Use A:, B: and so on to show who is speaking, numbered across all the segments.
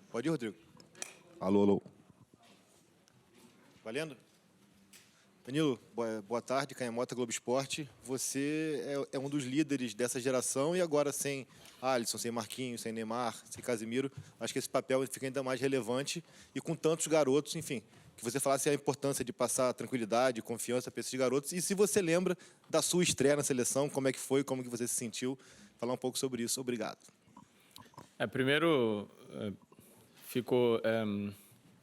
A: Pode ir, Rodrigo.
B: Alô, alô.
A: Valendo? Danilo, boa tarde, Canhamota, Globo Esporte. Você é um dos líderes dessa geração e agora sem Alisson, sem Marquinhos, sem Neymar, sem Casemiro, acho que esse papel fica ainda mais relevante e com tantos garotos, enfim, que você falasse a importância de passar tranquilidade, confiança para esses garotos e se você lembra da sua estreia na seleção, como é que foi, como que você se sentiu, falar um pouco sobre isso. Obrigado.
C: Primeiro, fico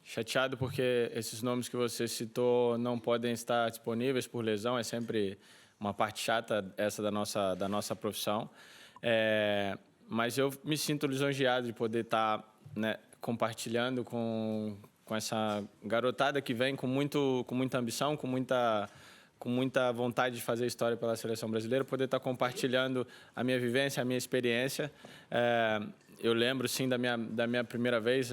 C: chateado porque esses nomes que você citou não podem estar disponíveis por lesão. É sempre uma parte chata essa da nossa profissão. Mas eu me sinto lisonjeado de poder estar, né, compartilhando com essa garotada que vem com muita ambição, com muita vontade de fazer história pela seleção brasileira, poder estar compartilhando a minha vivência, a minha experiência. Eu lembro, sim, da minha primeira vez.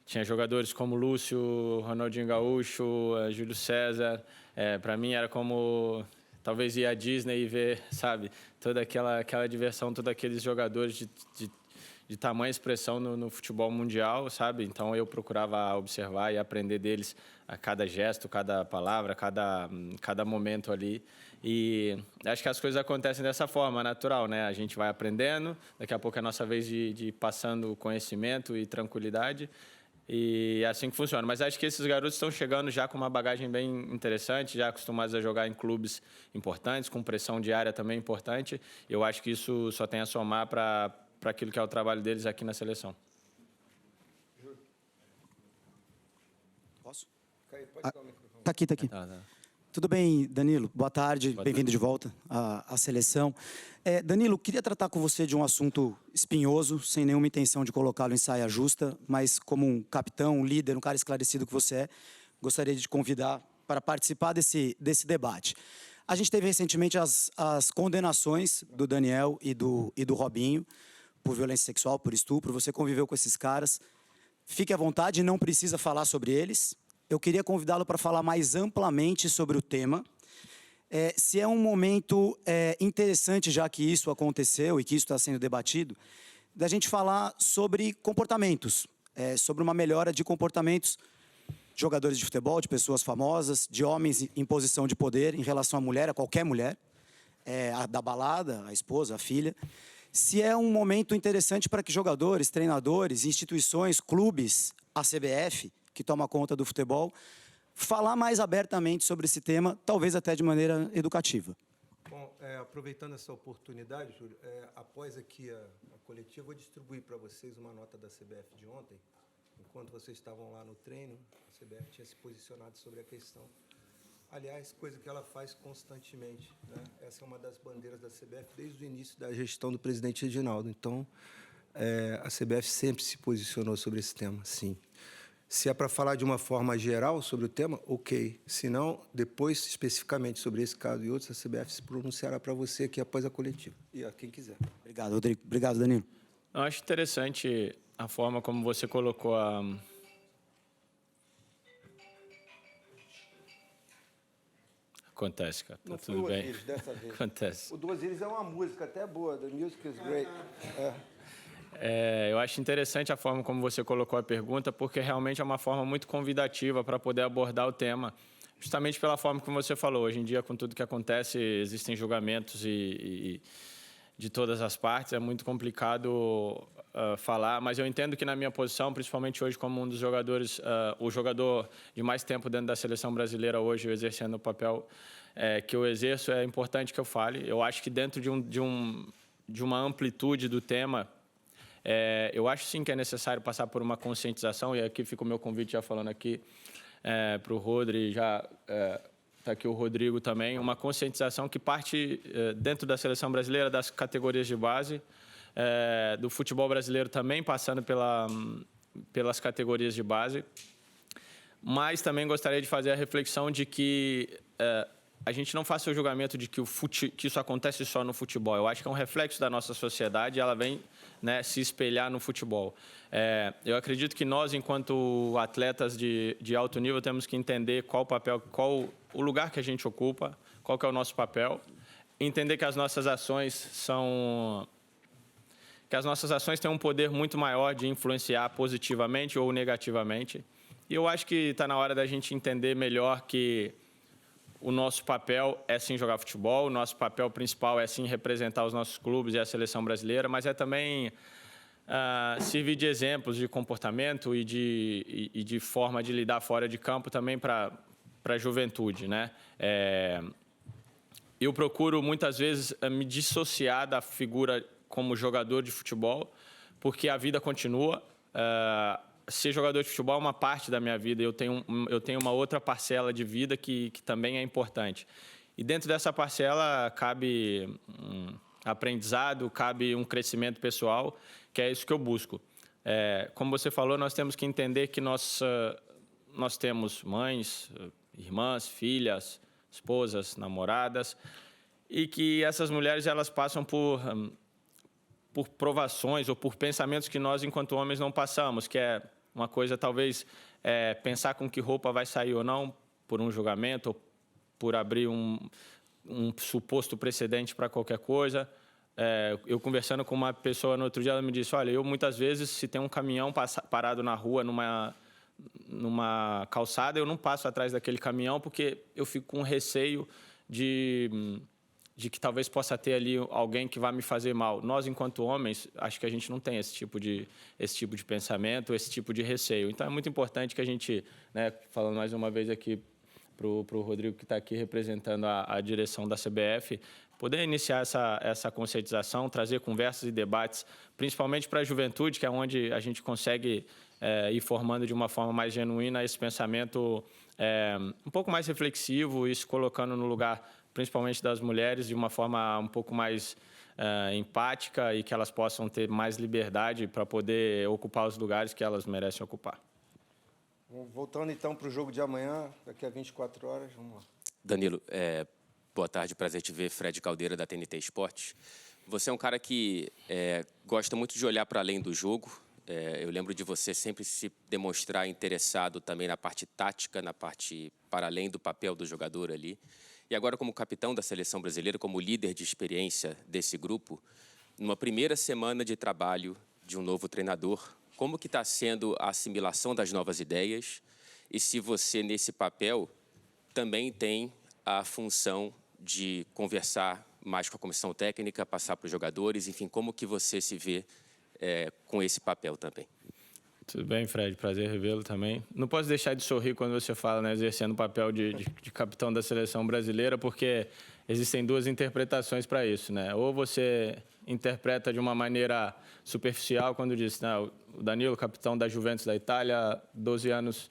C: Tinha jogadores como Lúcio, Ronaldinho Gaúcho, Júlio César. Para mim era como talvez ir à Disney e ver, sabe, toda aquela diversão, todos aqueles jogadores de tamanha expressão no futebol mundial, sabe? Então eu procurava observar e aprender deles a cada gesto, cada palavra, cada momento ali. E acho que as coisas acontecem dessa forma, natural, né? A gente vai aprendendo, daqui a pouco é a nossa vez de ir passando conhecimento e tranquilidade. E é assim que funciona. Mas acho que esses garotos estão chegando já com uma bagagem bem interessante, já acostumados a jogar em clubes importantes, com pressão diária também importante. Eu acho que isso só tem a somar para aquilo que é o trabalho deles aqui na seleção.
D: Posso? Pode dar o microfone. Tá aqui.
C: Tá.
D: Tudo bem, Danilo? Boa tarde, bem-vindo de volta à seleção. Danilo, queria tratar com você de um assunto espinhoso, sem nenhuma intenção de colocá-lo em saia justa, mas como um capitão, um líder, um cara esclarecido que você é, gostaria de te convidar para participar desse debate. A gente teve recentemente as condenações do Daniel e do Robinho por violência sexual, por estupro. Você conviveu com esses caras. Fique à vontade, não precisa falar sobre eles. Eu queria convidá-lo para falar mais amplamente sobre o tema. Se é um momento interessante, já que isso aconteceu e que isso está sendo debatido, da gente falar sobre comportamentos, sobre uma melhora de comportamentos de jogadores de futebol, de pessoas famosas, de homens em posição de poder em relação à mulher, a qualquer mulher, a da balada, a esposa, a filha. Se é um momento interessante para que jogadores, treinadores, instituições, clubes, a CBF, que toma conta do futebol, falar mais abertamente sobre esse tema, talvez até de maneira educativa.
E: Bom, aproveitando essa oportunidade, Júlio, após aqui a coletiva, eu vou distribuir para vocês uma nota da CBF de ontem. Enquanto vocês estavam lá no treino, a CBF tinha se posicionado sobre a questão. Aliás, coisa que ela faz constantemente, né? Essa é uma das bandeiras da CBF desde o início da gestão do presidente Reginaldo. Então, a CBF sempre se posicionou sobre esse tema, sim. Se é para falar de uma forma geral sobre o tema, ok. Se não, depois, especificamente sobre esse caso e outros, a CBF se pronunciará para você aqui após a coletiva. E a quem quiser.
D: Obrigado, Rodrigo. Obrigado, Danilo.
C: Eu acho interessante a forma como você colocou a... Acontece, cara. Tá tudo bem.
E: Osiris, dessa vez.
C: Acontece.
E: O do Osiris é uma música até boa. The music is great.
C: Eu acho interessante a forma como você colocou a pergunta, porque realmente é uma forma muito convidativa para poder abordar o tema. Justamente pela forma como você falou. Hoje em dia, com tudo que acontece, existem julgamentos e de todas as partes. É muito complicado falar, mas eu entendo que na minha posição, principalmente hoje como um dos jogadores, o jogador de mais tempo dentro da seleção brasileira hoje, exercendo o papel que eu exerço, é importante que eu fale. Eu acho que dentro de uma amplitude do tema, eu acho sim que é necessário passar por uma conscientização, e aqui fica o meu convite já falando aqui para o Rodrigo, já está aqui o Rodrigo também, uma conscientização que parte dentro da seleção brasileira, das categorias de base, do futebol brasileiro também, passando pelas categorias de base. Mas também gostaria de fazer a reflexão de que a gente não faça o julgamento de que isso acontece só no futebol. Eu acho que é um reflexo da nossa sociedade e ela vem, né, se espelhar no futebol. Eu acredito que nós, enquanto atletas de alto nível, temos que entender qual o papel, qual o lugar que a gente ocupa, qual que é o nosso papel, entender que as nossas ações que as nossas ações têm um poder muito maior de influenciar positivamente ou negativamente. E eu acho que está na hora da gente entender melhor que o nosso papel é sim jogar futebol, o nosso papel principal é sim representar os nossos clubes e a seleção brasileira, mas é também servir de exemplos de comportamento e de forma de lidar fora de campo também para a juventude, né? Eu procuro muitas vezes me dissociar da figura como jogador de futebol, porque a vida continua. Ser jogador de futebol é uma parte da minha vida. Eu tenho uma outra parcela de vida que também é importante. E dentro dessa parcela cabe aprendizado, cabe um crescimento pessoal, que é isso que eu busco. Como você falou, nós temos que entender que nós temos mães, irmãs, filhas, esposas, namoradas, e que essas mulheres elas passam por provações ou por pensamentos que nós, enquanto homens, não passamos, que é uma coisa, talvez, pensar com que roupa vai sair ou não por um julgamento, ou por abrir um suposto precedente para qualquer coisa. Eu conversando com uma pessoa no outro dia, ela me disse, olha, eu muitas vezes, se tem um caminhão parado na rua, numa calçada, eu não passo atrás daquele caminhão porque eu fico com receio de que talvez possa ter ali alguém que vai me fazer mal. Nós, enquanto homens, acho que a gente não tem esse tipo de pensamento, esse tipo de receio. Então, é muito importante que a gente, né, falando mais uma vez aqui para o Rodrigo, que está aqui representando a direção da CBF, poder iniciar essa conscientização, trazer conversas e debates, principalmente para a juventude, que é onde a gente consegue ir formando de uma forma mais genuína esse pensamento um pouco mais reflexivo e se colocando no lugar, principalmente das mulheres, de uma forma um pouco mais empática e que elas possam ter mais liberdade para poder ocupar os lugares que elas merecem ocupar.
E: Voltando, então, para o jogo de amanhã, daqui a 24 horas, vamos lá.
B: Danilo, boa tarde, prazer te ver, Fred Caldeira, da TNT Esportes. Você é um cara que gosta muito de olhar para além do jogo. Eu lembro de você sempre se demonstrar interessado também na parte tática, na parte para além do papel do jogador ali. E agora, como capitão da seleção brasileira, como líder de experiência desse grupo, numa primeira semana de trabalho de um novo treinador, como que está sendo a assimilação das novas ideias? E se você, nesse papel, também tem a função de conversar mais com a comissão técnica, passar para os jogadores, enfim, como que você se vê com esse papel também?
C: Tudo bem, Fred, prazer revê-lo também. Não posso deixar de sorrir quando você fala, né, exercendo o papel de capitão da seleção brasileira, porque existem duas interpretações para isso, né? Ou você interpreta de uma maneira superficial, quando diz, não, o Danilo, capitão da Juventus da Itália, 12 anos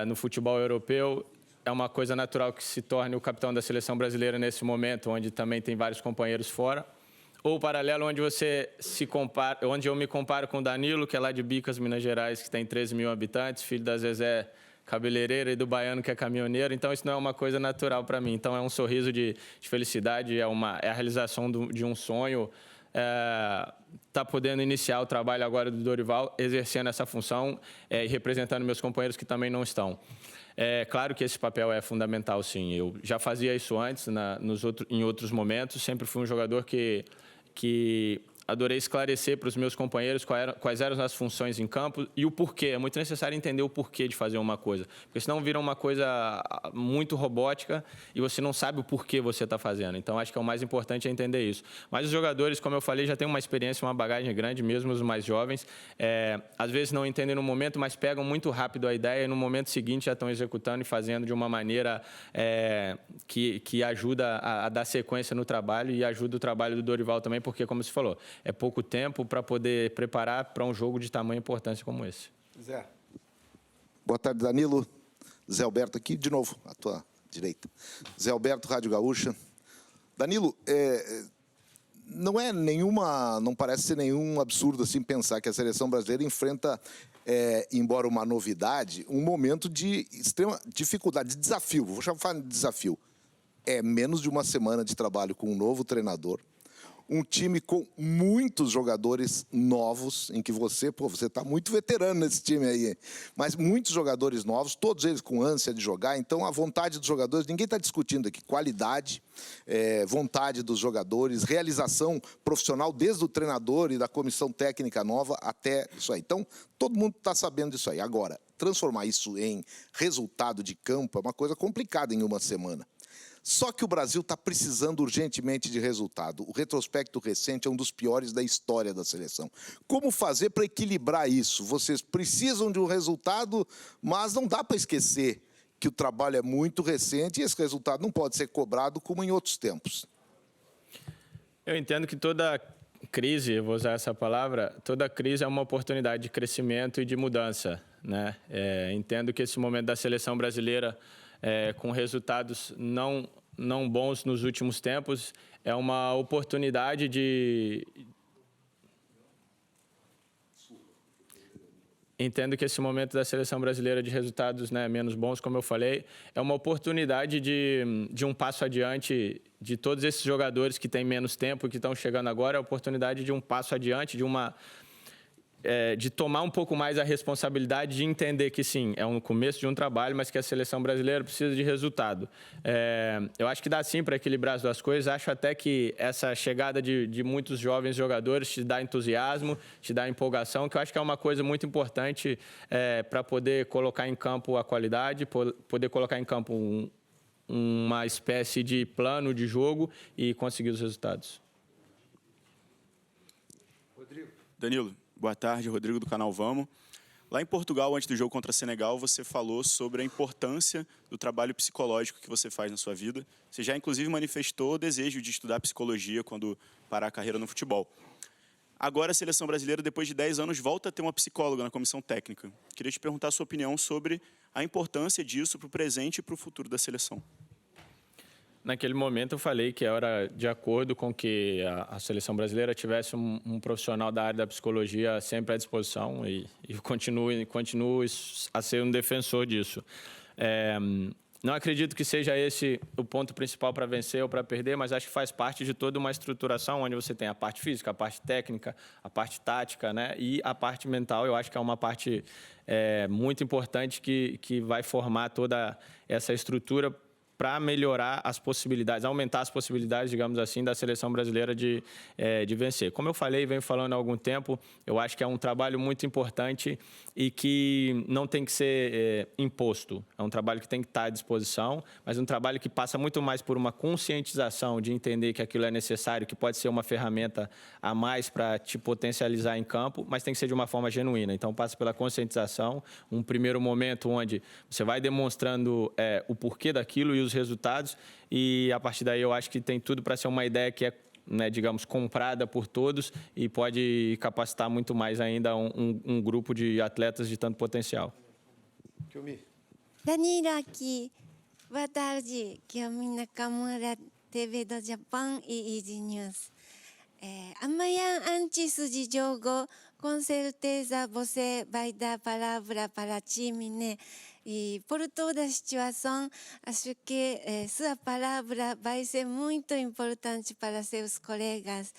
C: no futebol europeu, é uma coisa natural que se torne o capitão da seleção brasileira nesse momento, onde também tem vários companheiros fora. Ou o paralelo onde onde eu me comparo com o Danilo, que é lá de Bicas, Minas Gerais, que tem 13 mil habitantes, filho da Zezé cabeleireira e do baiano, que é caminhoneiro. Então, isso não é uma coisa natural para mim. Então, é um sorriso de felicidade, é a realização de um sonho. Tá podendo iniciar o trabalho agora do Dorival, exercendo essa função e representando meus companheiros que também não estão. Claro que esse papel é fundamental, sim. Eu já fazia isso antes, em outros momentos. Sempre fui um jogador que adorei esclarecer para os meus companheiros quais eram as funções em campo e o porquê. É muito necessário entender o porquê de fazer uma coisa, porque senão vira uma coisa muito robótica e você não sabe o porquê você está fazendo. Então, acho que é o mais importante é entender isso. Mas os jogadores, como eu falei, já têm uma experiência, uma bagagem grande, mesmo os mais jovens. Às vezes não entendem no momento, mas pegam muito rápido a ideia e no momento seguinte já estão executando e fazendo de uma maneira que ajuda a dar sequência no trabalho e ajuda o trabalho do Dorival também, porque, como você falou, é pouco tempo para poder preparar para um jogo de tamanha importância como esse.
E: Zé.
F: Boa tarde, Danilo. Zé Alberto aqui, de novo, à tua direita. Zé Alberto, Rádio Gaúcha. Danilo, não parece ser nenhum absurdo assim pensar que a seleção brasileira enfrenta, embora uma novidade, um momento de extrema dificuldade, de desafio. Vou chamar de desafio. É menos de uma semana de trabalho com um novo treinador, um time com muitos jogadores novos, em que você está muito veterano nesse time aí, hein? Mas muitos jogadores novos, todos eles com ânsia de jogar. Então, a vontade dos jogadores, ninguém está discutindo aqui, qualidade, vontade dos jogadores, realização profissional, desde o treinador e da comissão técnica nova até isso aí. Então, todo mundo está sabendo disso aí. Agora, transformar isso em resultado de campo é uma coisa complicada em uma semana. Só que o Brasil está precisando urgentemente de resultado. O retrospecto recente é um dos piores da história da seleção. Como fazer para equilibrar isso? Vocês precisam de um resultado, mas não dá para esquecer que o trabalho é muito recente e esse resultado não pode ser cobrado como em outros tempos.
C: Eu entendo que toda crise, eu vou usar essa palavra, toda crise é uma oportunidade de crescimento e de mudança, né? Entendo que esse momento da seleção brasileira, com resultados não bons nos últimos tempos, é uma oportunidade de... Entendo que esse momento da seleção brasileira de resultados, né, menos bons, como eu falei, é uma oportunidade de um passo adiante de todos esses jogadores que têm menos tempo, que estão chegando agora, é a oportunidade de um passo adiante, de tomar um pouco mais a responsabilidade de entender que, sim, é um começo de um trabalho, mas que a seleção brasileira precisa de resultado. Eu acho que dá, sim, para equilibrar as duas coisas. Acho até que essa chegada de muitos jovens jogadores te dá entusiasmo, te dá empolgação, que eu acho que é uma coisa muito importante para poder colocar em campo a qualidade, poder colocar em campo uma espécie de plano de jogo e conseguir os resultados.
G: Danilo, boa tarde, Rodrigo do canal Vamos. Lá em Portugal, antes do jogo contra Senegal, você falou sobre a importância do trabalho psicológico que você faz na sua vida. Você já, inclusive, manifestou o desejo de estudar psicologia quando parar a carreira no futebol. Agora, a seleção brasileira, depois de 10 anos, volta a ter uma psicóloga na comissão técnica. Queria te perguntar a sua opinião sobre a importância disso para o presente e para o futuro da seleção.
C: Naquele momento eu falei que era de acordo com que a seleção brasileira tivesse um profissional da área da psicologia sempre à disposição e continuo a ser um defensor disso. Não acredito que seja esse o ponto principal para vencer ou para perder, mas acho que faz parte de toda uma estruturação onde você tem a parte física, a parte técnica, a parte tática, né? E a parte mental. Eu acho que é uma parte muito importante que vai formar toda essa estrutura para melhorar as possibilidades, aumentar as possibilidades, digamos assim, da seleção brasileira de vencer. Como eu falei, venho falando há algum tempo, eu acho que é um trabalho muito importante e que não tem que ser imposto. É um trabalho que tem que estar à disposição, mas um trabalho que passa muito mais por uma conscientização de entender que aquilo é necessário, que pode ser uma ferramenta a mais para te potencializar em campo, mas tem que ser de uma forma genuína. Então, passa pela conscientização, um primeiro momento onde você vai demonstrando o porquê daquilo e os resultados, e a partir daí eu acho que tem tudo para ser uma ideia que é, né, digamos, comprada por todos e pode capacitar muito mais ainda um grupo de atletas de tanto potencial.
H: Danilo aqui, boa tarde, Kiyomi Nakamura, TV do Japão e Easy News. Amanhã, antes de jogo, com certeza você vai dar palavra para o time, né? E por toda a situação, acho que sua palavra vai ser muito importante para seus colegas.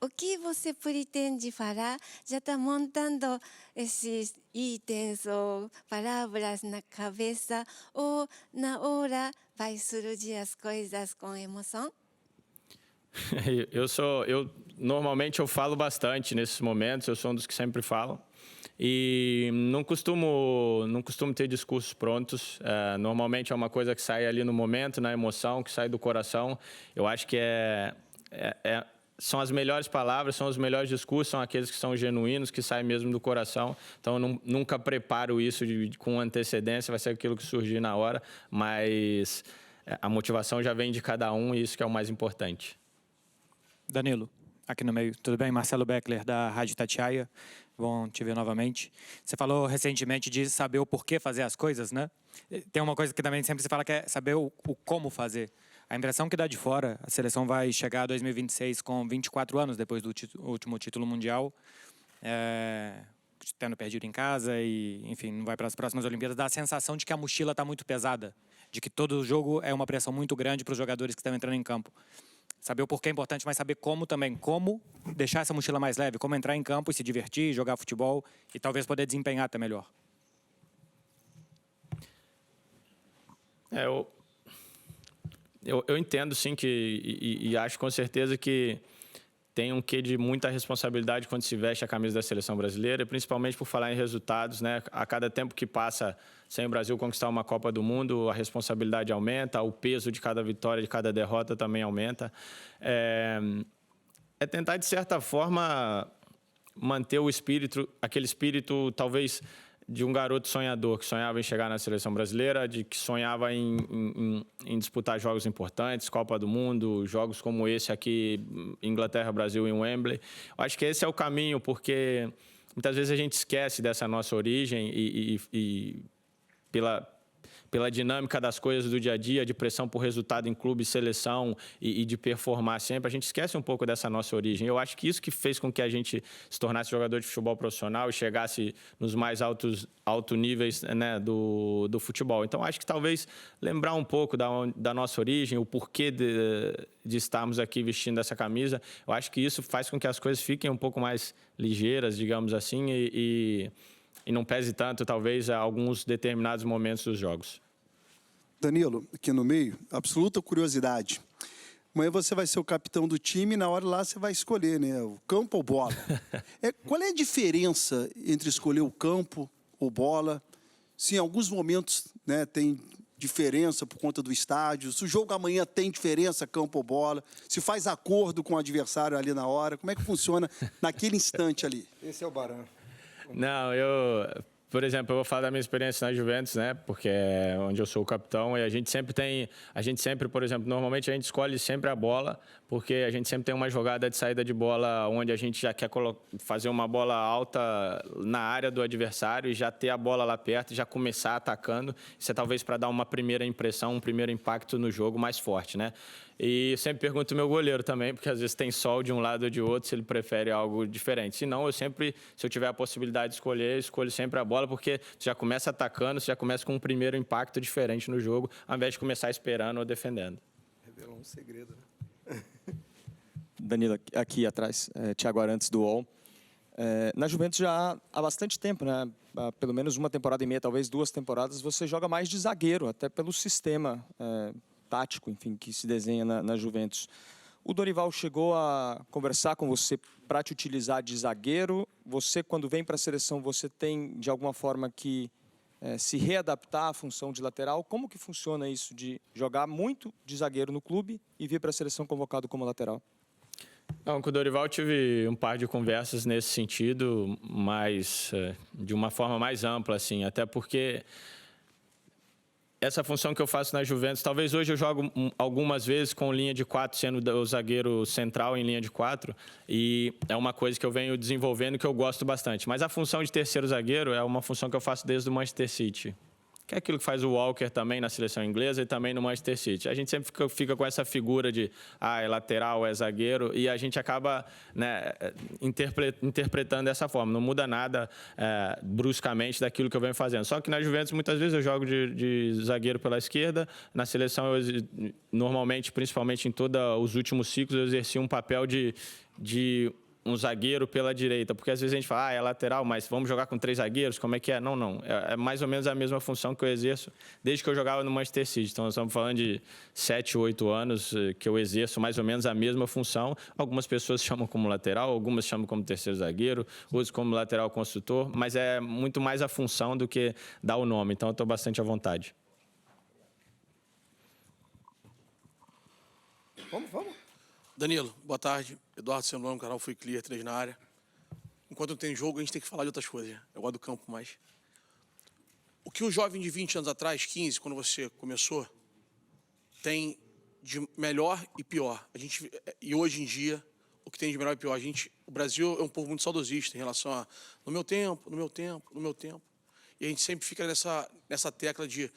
H: O que você pretende falar? Já está montando esses itens ou palavras na cabeça ou na hora vai surgir as coisas com emoção?
C: Normalmente eu falo bastante nesses momentos, eu sou um dos que sempre falam. E não costumo ter discursos prontos. Normalmente é uma coisa que sai ali no momento, na emoção, que sai do coração. Eu acho que são as melhores palavras, são os melhores discursos, são aqueles que são genuínos, que saem mesmo do coração. Então, eu nunca preparo isso com antecedência, vai ser aquilo que surgir na hora, mas a motivação já vem de cada um e isso que é o mais importante.
I: Danilo, aqui no meio. Tudo bem? Marcelo Beckler, da Rádio Itatiaia. Bom te ver novamente. Você falou recentemente de saber o porquê fazer as coisas, né? Tem uma coisa que também sempre se fala que é saber o como fazer. A impressão que dá de fora, a seleção vai chegar a 2026 com 24 anos depois do último título mundial, tendo perdido em casa e, enfim, não vai para as próximas Olimpíadas, dá a sensação de que a mochila está muito pesada, de que todo jogo é uma pressão muito grande para os jogadores que estão entrando em campo. Saber o porquê é importante, mas saber como também. Como deixar essa mochila mais leve, como entrar em campo e se divertir, jogar futebol e talvez poder desempenhar até melhor.
C: Eu entendo, sim, e acho com certeza que tem um quê de muita responsabilidade quando se veste a camisa da seleção brasileira, principalmente por falar em resultados, né? A cada tempo que passa sem o Brasil conquistar uma Copa do Mundo, a responsabilidade aumenta, o peso de cada vitória, de cada derrota também aumenta. É tentar, de certa forma, manter o espírito, aquele espírito, talvez, de um garoto sonhador, que sonhava em chegar na seleção brasileira, que sonhava em disputar jogos importantes, Copa do Mundo, jogos como esse aqui, Inglaterra, Brasil em Wembley. Eu acho que esse é o caminho, porque muitas vezes a gente esquece dessa nossa origem e pela dinâmica das coisas do dia a dia, de pressão por resultado em clube, seleção e de performar sempre, a gente esquece um pouco dessa nossa origem. Eu acho que isso que fez com que a gente se tornasse jogador de futebol profissional e chegasse nos mais altos níveis, né, do futebol. Então, acho que talvez lembrar um pouco da nossa origem, o porquê de estarmos aqui vestindo essa camisa, eu acho que isso faz com que as coisas fiquem um pouco mais ligeiras, digamos assim, e não pese tanto, talvez, a alguns determinados momentos dos jogos.
J: Danilo, aqui no meio, absoluta curiosidade. Amanhã você vai ser o capitão do time e na hora lá você vai escolher, né? O campo ou bola. Qual é a diferença entre escolher o campo ou bola? Se em alguns momentos, né, tem diferença por conta do estádio, se o jogo amanhã tem diferença, campo ou bola, se faz acordo com o adversário ali na hora, como é que funciona naquele instante ali?
E: Esse é o Barão.
C: Não, por exemplo, eu vou falar da minha experiência na Juventus, né? Porque é onde eu sou o capitão e a gente sempre, por exemplo, normalmente a gente escolhe sempre a bola, porque a gente sempre tem uma jogada de saída de bola onde a gente já quer fazer uma bola alta na área do adversário e já ter a bola lá perto e já começar atacando. Isso é talvez para dar uma primeira impressão, um primeiro impacto no jogo mais forte, né? E eu sempre pergunto ao meu goleiro também, porque às vezes tem sol de um lado ou de outro, se ele prefere algo diferente. Se não, se eu tiver a possibilidade de escolher, eu escolho sempre a bola, porque você já começa atacando, você já começa com um primeiro impacto diferente no jogo, ao invés de começar esperando ou defendendo.
E: Revelou um segredo, né?
K: Danilo, aqui atrás, Thiago Arantes do UOL. Na Juventus já há bastante tempo, né? Há pelo menos uma temporada e meia, talvez 2 temporadas, você joga mais de zagueiro, até pelo sistema tático, enfim, que se desenha na Juventus. O Dorival chegou a conversar com você para te utilizar de zagueiro? Você, quando vem para a seleção, você tem, de alguma forma, que se readaptar à função de lateral? Como que funciona isso de jogar muito de zagueiro no clube e vir para a seleção convocado como lateral?
C: Não, com o Dorival eu tive um par de conversas nesse sentido, mas de uma forma mais ampla, assim, até porque essa função que eu faço na Juventus, talvez hoje eu jogo algumas vezes com linha de 4, sendo o zagueiro central em linha de 4, e é uma coisa que eu venho desenvolvendo que eu gosto bastante. Mas a função de terceiro zagueiro é uma função que eu faço desde o Manchester City, que é aquilo que faz o Walker também na seleção inglesa e também no Manchester City. A gente sempre fica com essa figura de é lateral, é zagueiro, e a gente acaba, né, interpretando dessa forma. Não muda nada bruscamente daquilo que eu venho fazendo. Só que na Juventus, muitas vezes, eu jogo de zagueiro pela esquerda. Na seleção, normalmente, principalmente em todos os últimos ciclos, eu exerci um papel de um zagueiro pela direita, porque às vezes a gente fala, é lateral, mas vamos jogar com 3 zagueiros, como é que é? Não. É mais ou menos a mesma função que eu exerço desde que eu jogava no Manchester City. Então, nós estamos falando de 7, 8 anos que eu exerço mais ou menos a mesma função. Algumas pessoas chamam como lateral, algumas chamam como terceiro zagueiro, outros como lateral construtor, mas é muito mais a função do que dar o nome. Então, eu estou bastante à vontade.
E: Vamos.
L: Danilo, boa tarde. Eduardo Semblano, canal Fui Clear, 3 na área. Enquanto não tem jogo, a gente tem que falar de outras coisas. Eu gosto do campo mais. O que o jovem de 20 anos atrás, 15, quando você começou, tem de melhor e pior. E hoje em dia, o que tem de melhor e pior? O Brasil é um povo muito saudosista em relação a no meu tempo. E a gente sempre fica nessa tecla de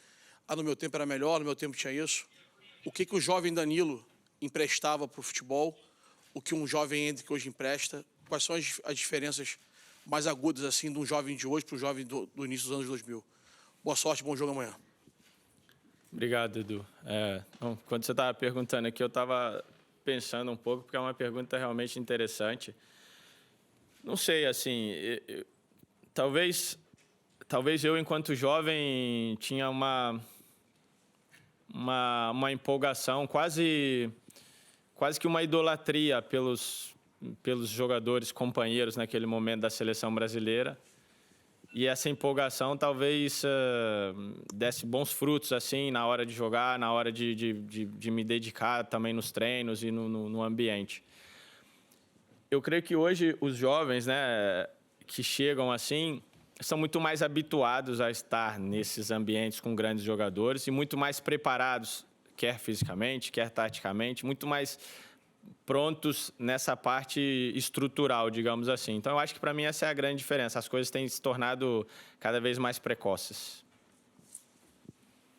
L: no meu tempo era melhor, no meu tempo tinha isso. O que o jovem Danilo emprestava para o futebol, o que um jovem Hendrick hoje empresta, quais são as diferenças mais agudas assim de um jovem de hoje para o jovem do início dos anos 2000. Boa sorte, bom jogo amanhã.
C: Obrigado, Edu. Quando você estava perguntando aqui, eu estava pensando um pouco, porque é uma pergunta realmente interessante. Não sei, assim, talvez eu, enquanto jovem, tinha uma empolgação, quase que uma idolatria pelos jogadores companheiros naquele momento da seleção brasileira. E essa empolgação talvez desse bons frutos assim na hora de jogar, na hora de me dedicar também nos treinos e no ambiente. Eu creio que hoje os jovens, né, que chegam assim, são muito mais habituados a estar nesses ambientes com grandes jogadores e muito mais preparados, quer fisicamente, quer taticamente, muito mais prontos nessa parte estrutural, digamos assim. Então, eu acho que, para mim, essa é a grande diferença. As coisas têm se tornado cada vez mais precoces.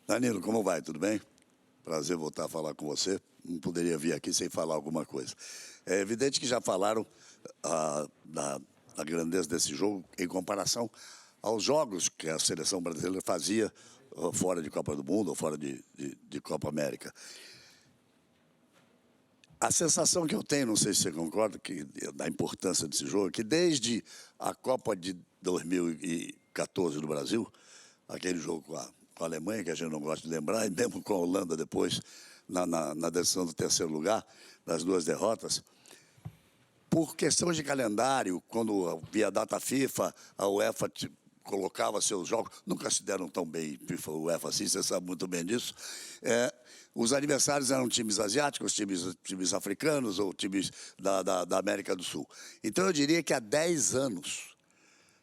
M: Danilo, como vai? Tudo bem? Prazer voltar a falar com você. Não poderia vir aqui sem falar alguma coisa. É evidente que já falaram da grandeza desse jogo em comparação aos jogos que a seleção brasileira fazia fora de Copa do Mundo ou fora de Copa América. A sensação que eu tenho, não sei se você concorda, da importância desse jogo, é que desde a Copa de 2014 no Brasil, aquele jogo com a Alemanha, que a gente não gosta de lembrar, e mesmo com a Holanda depois, na decisão do terceiro lugar, das duas derrotas, por questões de calendário, quando via data FIFA, a UEFA colocava seus jogos, nunca se deram tão bem, FIFA, UEFA, assim, você sabe muito bem disso, os adversários eram times asiáticos, times africanos ou times da América do Sul. Então, eu diria que há 10 anos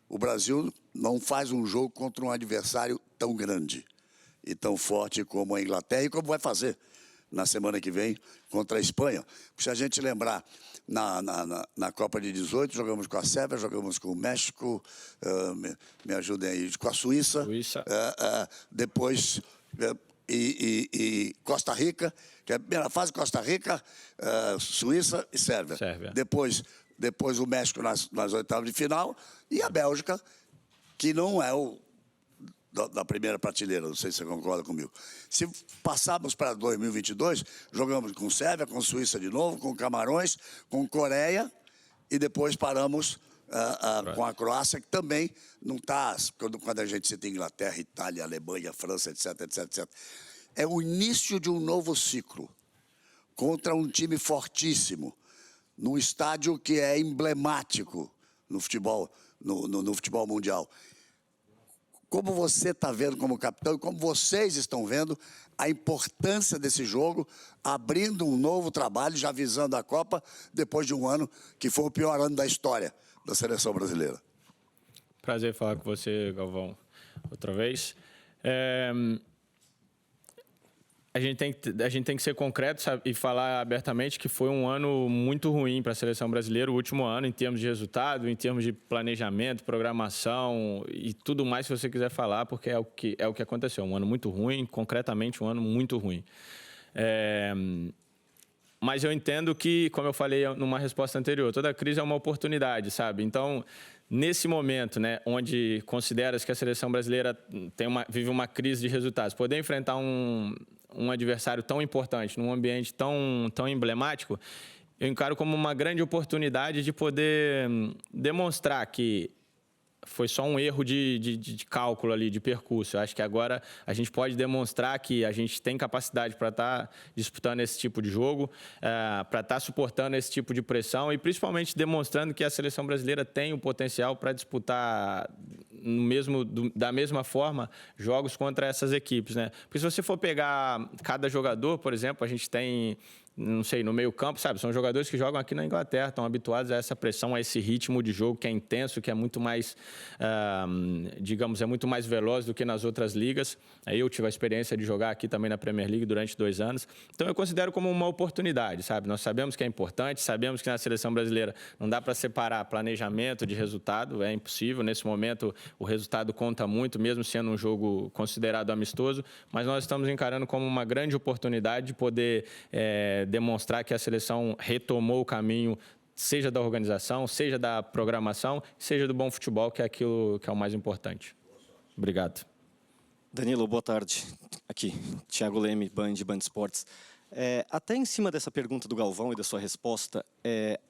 M: o Brasil não faz um jogo contra um adversário tão grande e tão forte como a Inglaterra e como vai fazer na semana que vem contra a Espanha. Se a gente lembrar, na Copa de 18, jogamos com a Sérvia, jogamos com o México, me ajudem aí, com a Suíça. Depois... E Costa Rica, que é a primeira fase, Costa Rica, Suíça e Sérvia. Depois o México nas oitavas de final e a Bélgica, que não é da primeira prateleira, não sei se você concorda comigo. Se passarmos para 2022, jogamos com Sérvia, com Suíça de novo, com Camarões, com Coreia e depois paramos com a Croácia, que também não está, quando a gente cita Inglaterra, Itália, Alemanha, França, etc. É o início de um novo ciclo contra um time fortíssimo, num estádio que é emblemático no futebol, no futebol mundial. Como você está vendo como capitão e como vocês estão vendo a importância desse jogo, abrindo um novo trabalho, já visando a Copa, depois de um ano que foi o pior ano da história da seleção brasileira.
C: Prazer falar com você, Galvão, outra vez. A gente tem que ser concreto, sabe, e falar abertamente que foi um ano muito ruim para a seleção brasileira, o último ano, em termos de resultado, em termos de planejamento, programação e tudo mais que você quiser falar, porque é o que aconteceu. Um ano muito ruim, concretamente um ano muito ruim. Mas eu entendo que, como eu falei numa resposta anterior, toda crise é uma oportunidade, sabe? Então, nesse momento, né, onde considera-se que a seleção brasileira vive uma crise de resultados, poder enfrentar um adversário tão importante, num ambiente tão emblemático, eu encaro como uma grande oportunidade de poder demonstrar que foi só um erro de cálculo ali, de percurso. Eu acho que agora a gente pode demonstrar que a gente tem capacidade para estar disputando esse tipo de jogo, para estar suportando esse tipo de pressão e principalmente demonstrando que a seleção brasileira tem o potencial para disputar da mesma forma jogos contra essas equipes, né? Porque se você for pegar cada jogador, por exemplo, a gente tem... não sei, no meio-campo, sabe? São jogadores que jogam aqui na Inglaterra, estão habituados a essa pressão, a esse ritmo de jogo que é intenso, que é muito mais, digamos, é muito mais veloz do que nas outras ligas. Eu tive a experiência de jogar aqui também na Premier League durante 2 anos. Então, eu considero como uma oportunidade, sabe? Nós sabemos que é importante, sabemos que na seleção brasileira não dá para separar planejamento de resultado, é impossível. Nesse momento, o resultado conta muito, mesmo sendo um jogo considerado amistoso, mas nós estamos encarando como uma grande oportunidade de poder demonstrar que a seleção retomou o caminho, seja da organização, seja da programação, seja do bom futebol, que é aquilo que é o mais importante. Obrigado.
N: Danilo, boa tarde. Aqui, Thiago Leme, Band Esportes. Até em cima dessa pergunta do Galvão e da sua resposta,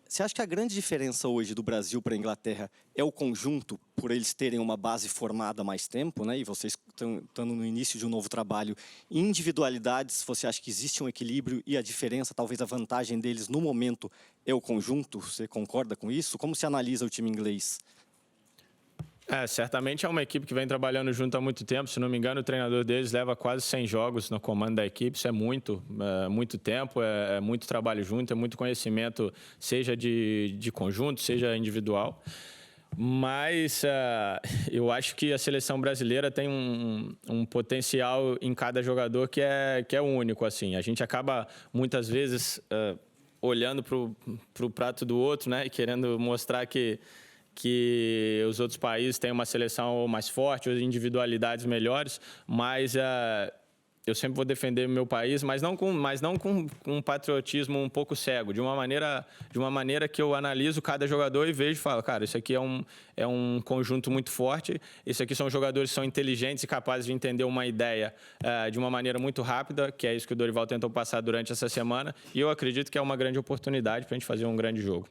N: você acha que a grande diferença hoje do Brasil para a Inglaterra é o conjunto, por eles terem uma base formada há mais tempo, né? E vocês estando no início de um novo trabalho, individualidades, você acha que existe um equilíbrio e a diferença, talvez a vantagem deles no momento é o conjunto? Você concorda com isso? Como se analisa o time inglês?
C: Certamente é uma equipe que vem trabalhando junto há muito tempo. Se não me engano, o treinador deles leva quase 100 jogos no comando da equipe. Isso é muito tempo, é muito trabalho junto, é muito conhecimento, seja de conjunto, seja individual. Mas eu acho que a seleção brasileira tem um potencial em cada jogador que é único. Assim. A gente acaba, muitas vezes, olhando para o prato do outro, né, e querendo mostrar que os outros países têm uma seleção mais forte, ou individualidades melhores, mas eu sempre vou defender meu país, mas não com um patriotismo um pouco cego, de uma maneira que eu analiso cada jogador e vejo e falo, cara, isso aqui é um conjunto muito forte, isso aqui são jogadores que são inteligentes e capazes de entender uma ideia de uma maneira muito rápida, que é isso que o Dorival tentou passar durante essa semana, e eu acredito que é uma grande oportunidade para a gente fazer um grande jogo.